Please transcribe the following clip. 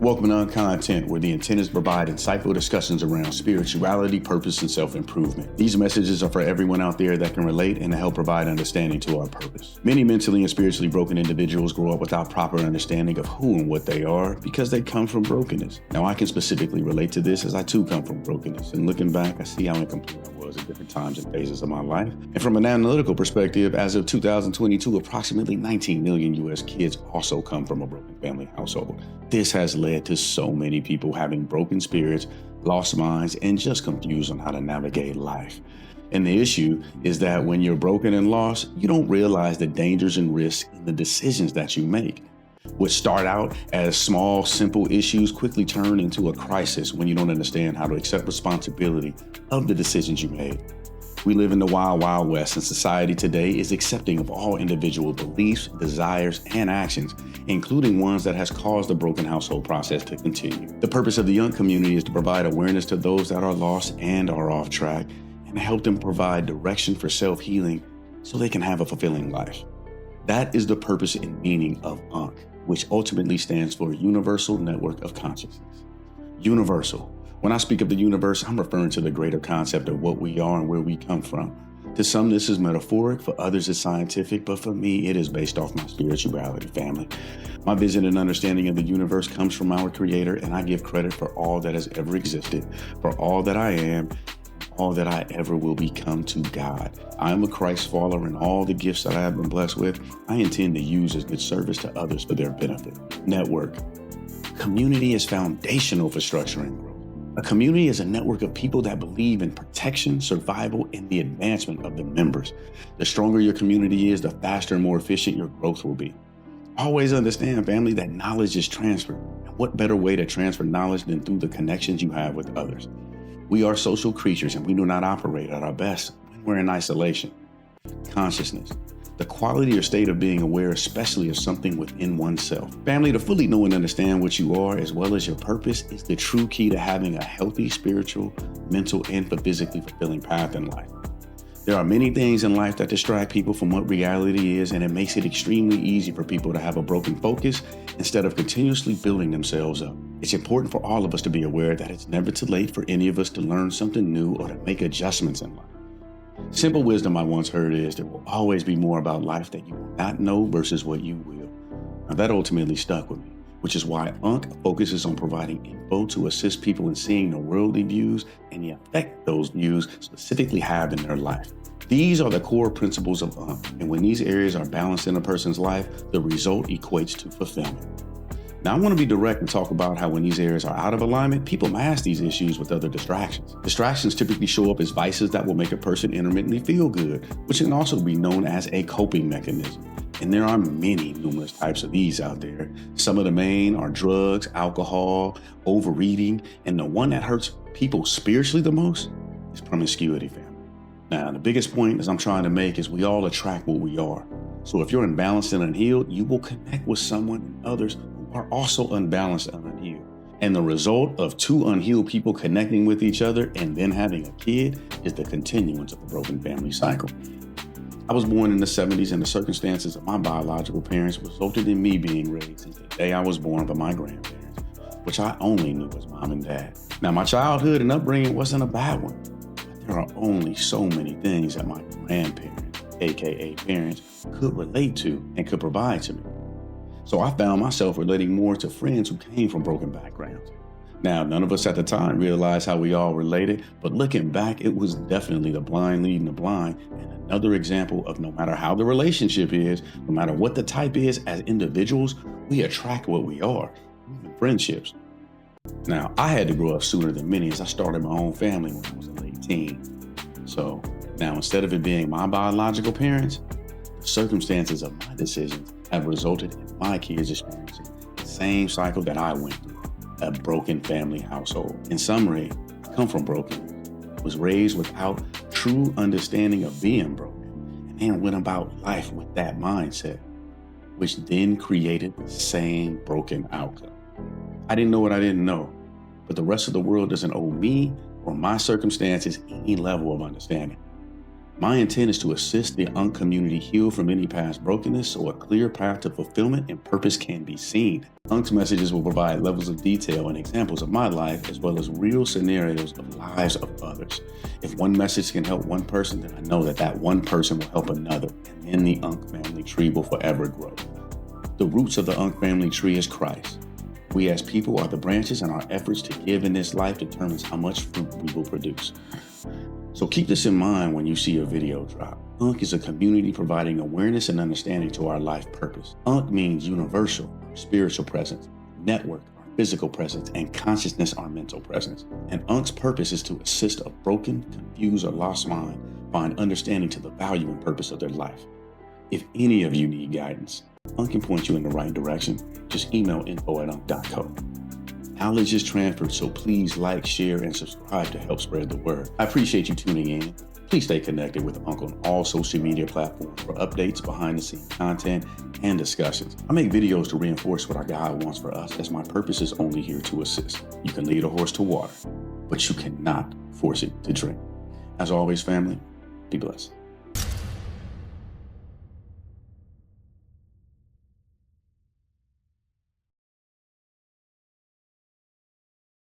Welcome to Uncontent, where the intent is to provide insightful discussions around spirituality, purpose, and self-improvement. These messages are for everyone out there that can relate and to help provide understanding to our purpose. Many mentally and spiritually broken individuals grow up without proper understanding of who and what they are because they come from brokenness. Now, I can specifically relate to this as I too come from brokenness. And looking back, I see how incomplete I was at different times and phases of my life. And from an analytical perspective, as of 2022, approximately 19 million U.S. kids also come from a broken family household. This has led to so many people having broken spirits, lost minds, and just confused on how to navigate life. And the issue is that when you're broken and lost, you don't realize the dangers and risks in the decisions that you make. What start out as small, simple issues quickly turn into a crisis when you don't understand how to accept responsibility of the decisions you made. We live in the wild, wild west, and society today is accepting of all individual beliefs, desires, and actions, including ones that has caused the broken household process to continue. The purpose of the UNC community is to provide awareness to those that are lost and are off track, and help them provide direction for self-healing so they can have a fulfilling life. That is the purpose and meaning of UNC, which ultimately stands for Universal Network of Consciousness. Universal. When I speak of the universe, I'm referring to the greater concept of what we are and where we come from. To some, this is metaphoric, for others, it's scientific, but for me, it is based off my spirituality, family. My vision and understanding of the universe comes from our Creator, and I give credit for all that has ever existed, for all that I am, all that I ever will become to God. I am a Christ follower, and all the gifts that I have been blessed with, I intend to use as good service to others for their benefit. Network. Community is foundational for structuring growth. A community is a network of people that believe in protection, survival, and the advancement of the members. The stronger your community is, the faster and more efficient your growth will be. Always understand, family, that knowledge is transferred. And what better way to transfer knowledge than through the connections you have with others? We are social creatures, and we do not operate at our best when we're in isolation. Consciousness. The quality or state of being aware, especially of something within oneself. Family, to fully know and understand what you are as well as your purpose is the true key to having a healthy spiritual, mental, and physically fulfilling path in life. There are many things in life that distract people from what reality is, and it makes it extremely easy for people to have a broken focus instead of continuously building themselves up. It's important for all of us to be aware that it's never too late for any of us to learn something new or to make adjustments in life. Simple wisdom I once heard is there will always be more about life that you will not know versus what you will. Now that ultimately stuck with me, which is why UNC focuses on providing info to assist people in seeing the worldly views and the effect those views specifically have in their life. These are the core principles of UNC, and when these areas are balanced in a person's life, the result equates to fulfillment. Now, I want to be direct and talk about how when these areas are out of alignment, people mask these issues with other distractions. Distractions typically show up as vices that will make a person intermittently feel good, which can also be known as a coping mechanism. And there are numerous types of these out there. Some of the main are drugs, alcohol, overeating, and the one that hurts people spiritually the most is promiscuity, family. Now, the biggest point as I'm trying to make is we all attract what we are. So if you're imbalanced and unhealed, you will connect with someone and others are also unbalanced and unhealed. And the result of two unhealed people connecting with each other and then having a kid is the continuance of a broken family cycle. I was born in the 70s, and the circumstances of my biological parents resulted in me being raised since the day I was born by my grandparents, which I only knew as mom and dad. Now, my childhood and upbringing wasn't a bad one, but there are only so many things that my grandparents, aka parents, could relate to and could provide to me. So I found myself relating more to friends who came from broken backgrounds. Now, none of us at the time realized how we all related, but looking back, it was definitely the blind leading the blind, and another example of no matter how the relationship is, no matter what the type is, as individuals, we attract what we are, even friendships. Now, I had to grow up sooner than many as I started my own family when I was a late teen. So now, instead of it being my biological parents, the circumstances of my decisions have resulted in my kids experiencing the same cycle that I went through, a broken family household. In summary, come from broken, was raised without true understanding of being broken, and then went about life with that mindset, which then created the same broken outcome. I didn't know what I didn't know, but the rest of the world doesn't owe me or my circumstances any level of understanding. My intent is to assist the UNC community heal from any past brokenness so a clear path to fulfillment and purpose can be seen. UNC's messages will provide levels of detail and examples of my life as well as real scenarios of lives of others. If one message can help one person, then I know that that one person will help another, and then the UNC family tree will forever grow. The roots of the UNC family tree is Christ. We as people are the branches, and our efforts to give in this life determines how much fruit we will produce. So keep this in mind when you see a video drop. UNC is a community providing awareness and understanding to our life purpose. UNC means universal, our spiritual presence, network, our physical presence, and consciousness, our mental presence. And UNC's purpose is to assist a broken, confused, or lost mind find understanding to the value and purpose of their life. If any of you need guidance, UNC can point you in the right direction. Just email info@unc.co. Knowledge is transferred, so please like, share, and subscribe to help spread the word. I appreciate you tuning in. Please stay connected with UNC on all social media platforms for updates, behind-the-scenes content, and discussions. I make videos to reinforce what our God wants for us, as my purpose is only here to assist. You can lead a horse to water, but you cannot force it to drink. As always, family, be blessed.